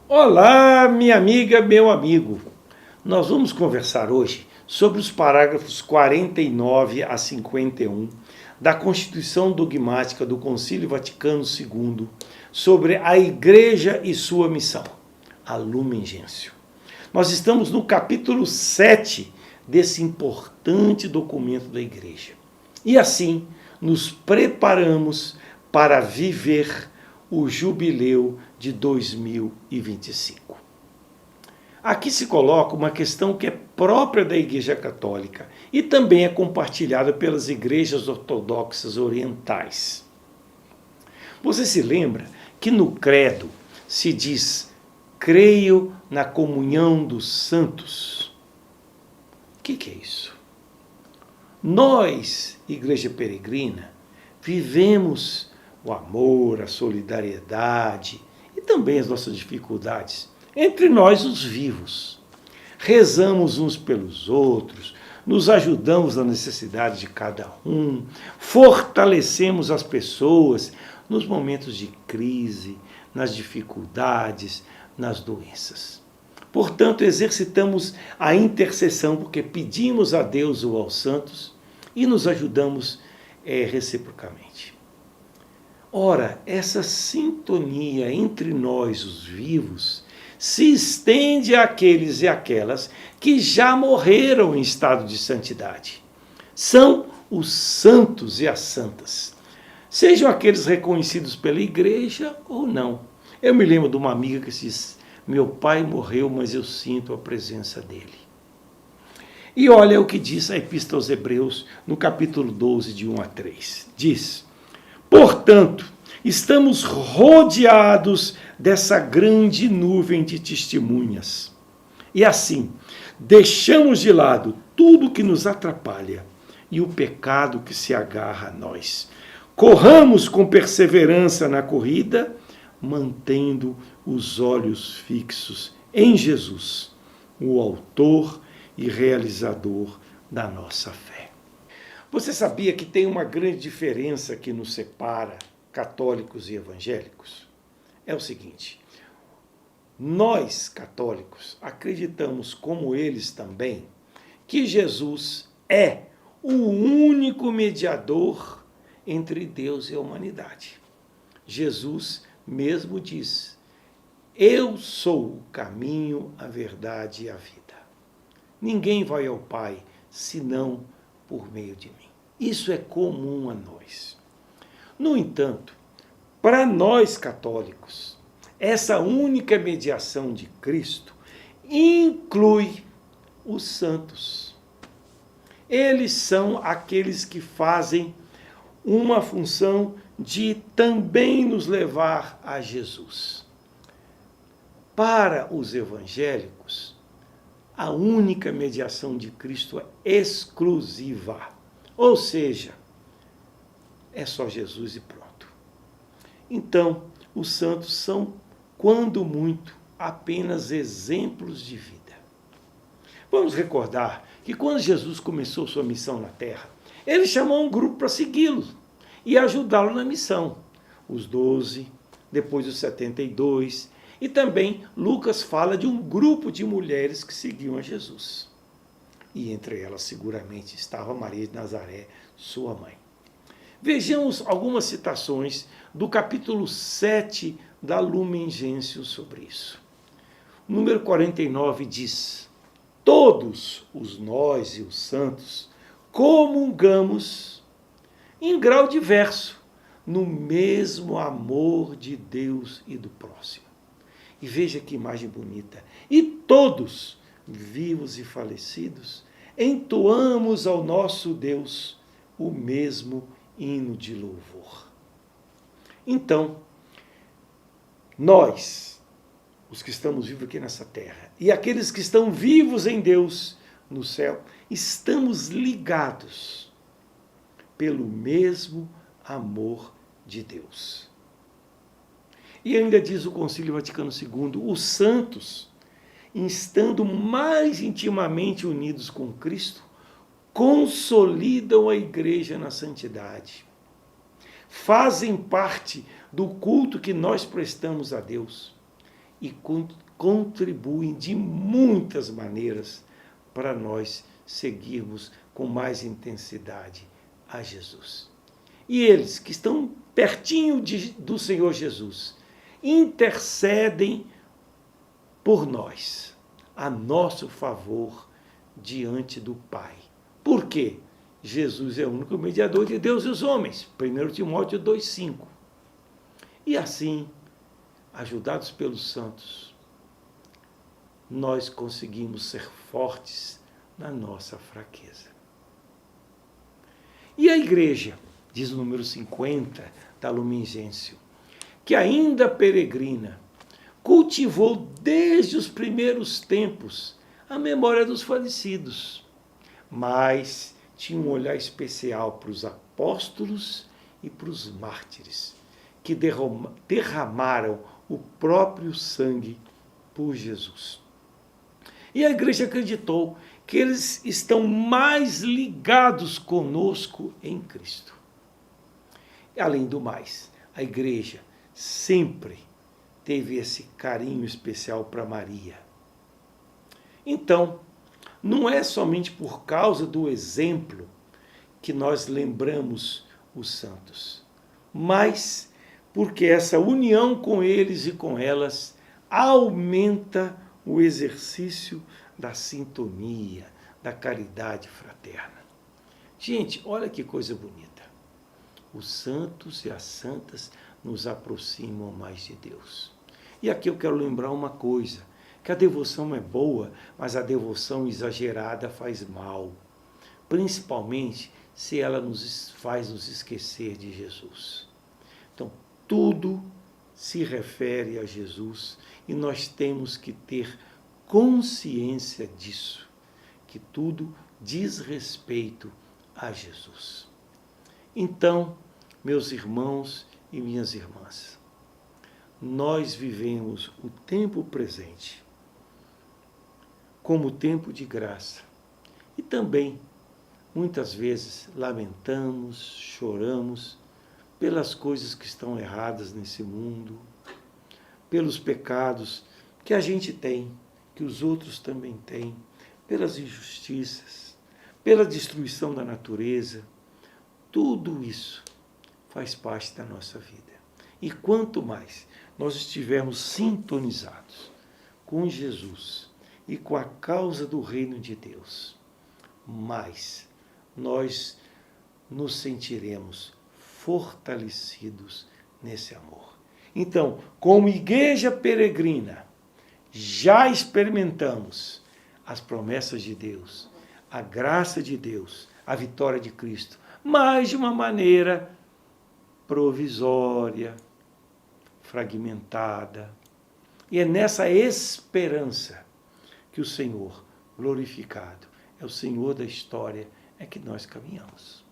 Olá, minha amiga, meu amigo. Nós vamos conversar hoje sobre os parágrafos 49 a 51 da Constituição Dogmática do Concílio Vaticano II sobre a Igreja e sua missão, a Lumen Gentium. Nós estamos no capítulo 7 desse importante documento da Igreja. E assim, nos preparamos para viver o jubileu de 2025. Aqui se coloca uma questão que é própria da Igreja Católica e também é compartilhada pelas igrejas ortodoxas orientais. Você se lembra que no credo se diz: creio na comunhão dos santos? O que é isso? Nós, Igreja Peregrina, vivemos o amor, a solidariedade e também as nossas dificuldades entre nós, os vivos. Rezamos uns pelos outros, nos ajudamos na necessidade de cada um, fortalecemos as pessoas nos momentos de crise, nas dificuldades, nas doenças. Portanto, exercitamos a intercessão porque pedimos a Deus ou aos santos e nos ajudamos reciprocamente. Ora, essa sintonia entre nós, os vivos, se estende àqueles e àquelas que já morreram em estado de santidade. São os santos e as santas, sejam aqueles reconhecidos pela igreja ou não. Eu me lembro de uma amiga que diz: meu pai morreu, mas eu sinto a presença dele. E olha o que diz a Epístola aos Hebreus, no capítulo 12, de 1 a 3. Diz: portanto, estamos rodeados dessa grande nuvem de testemunhas. E assim, deixamos de lado tudo que nos atrapalha e o pecado que se agarra a nós. Corramos com perseverança na corrida, mantendo os olhos fixos em Jesus, o autor e realizador da nossa fé. Você sabia que tem uma grande diferença que nos separa, católicos e evangélicos? É o seguinte: nós, católicos, acreditamos, como eles também, que Jesus é o único mediador entre Deus e a humanidade. Jesus mesmo diz: eu sou o caminho, a verdade e a vida. Ninguém vai ao Pai senão por meio de mim. Isso é comum a nós. No entanto, para nós católicos, essa única mediação de Cristo inclui os santos. Eles são aqueles que fazem uma função de também nos levar a Jesus. Para os evangélicos, a única mediação de Cristo é exclusiva. Ou seja, é só Jesus e pronto. Então, os santos são, quando muito, apenas exemplos de vida. Vamos recordar que quando Jesus começou sua missão na Terra, ele chamou um grupo para segui-lo e ajudá-lo na missão. Os 12, depois os 72, e também Lucas fala de um grupo de mulheres que seguiam a Jesus. E entre elas seguramente estava Maria de Nazaré, sua mãe. Vejamos algumas citações do capítulo 7 da Lumen Gentium sobre isso. O número 49 diz: todos os nós e os santos comungamos em grau diverso no mesmo amor de Deus e do próximo. E veja que imagem bonita. E todos, vivos e falecidos, entoamos ao nosso Deus o mesmo hino de louvor. Então, nós, os que estamos vivos aqui nessa terra, e aqueles que estão vivos em Deus no céu, estamos ligados pelo mesmo amor de Deus. E ainda diz o Concílio Vaticano II: os santos, estando mais intimamente unidos com Cristo, consolidam a igreja na santidade. Fazem parte do culto que nós prestamos a Deus e contribuem de muitas maneiras para nós seguirmos com mais intensidade a Jesus. E eles que estão pertinho do Senhor Jesus intercedem por nós, a nosso favor diante do Pai. Por quê? Jesus é o único mediador de Deus e os homens. 1 Timóteo 2,5. E assim, ajudados pelos santos, nós conseguimos ser fortes na nossa fraqueza. E a igreja, diz o número 50 da Lumen Gentium, que ainda peregrina, cultivou desde os primeiros tempos a memória dos falecidos, mas tinha um olhar especial para os apóstolos e para os mártires, que derramaram o próprio sangue por Jesus. E a igreja acreditou que eles estão mais ligados conosco em Cristo. Além do mais, a igreja sempre teve esse carinho especial para Maria. Então, não é somente por causa do exemplo que nós lembramos os santos, mas porque essa união com eles e com elas aumenta o exercício da sintonia, da caridade fraterna. Gente, olha que coisa bonita. Os santos e as santas nos aproximam mais de Deus. E aqui eu quero lembrar uma coisa, que a devoção é boa, mas a devoção exagerada faz mal, principalmente se ela faz nos esquecer de Jesus. Então, tudo se refere a Jesus e nós temos que ter consciência disso, que tudo diz respeito a Jesus. Então, meus irmãos e minhas irmãs, nós vivemos o tempo presente como tempo de graça e também, muitas vezes, lamentamos, choramos pelas coisas que estão erradas nesse mundo, pelos pecados que a gente tem, que os outros também têm, pelas injustiças, pela destruição da natureza. Tudo isso faz parte da nossa vida. E quanto mais nós estivermos sintonizados com Jesus e com a causa do reino de Deus, mais nós nos sentiremos fortalecidos nesse amor. Então, como igreja peregrina, já experimentamos as promessas de Deus, a graça de Deus, a vitória de Cristo, mas de uma maneira provisória, fragmentada. E é nessa esperança que o Senhor glorificado, é o Senhor da história, é que nós caminhamos.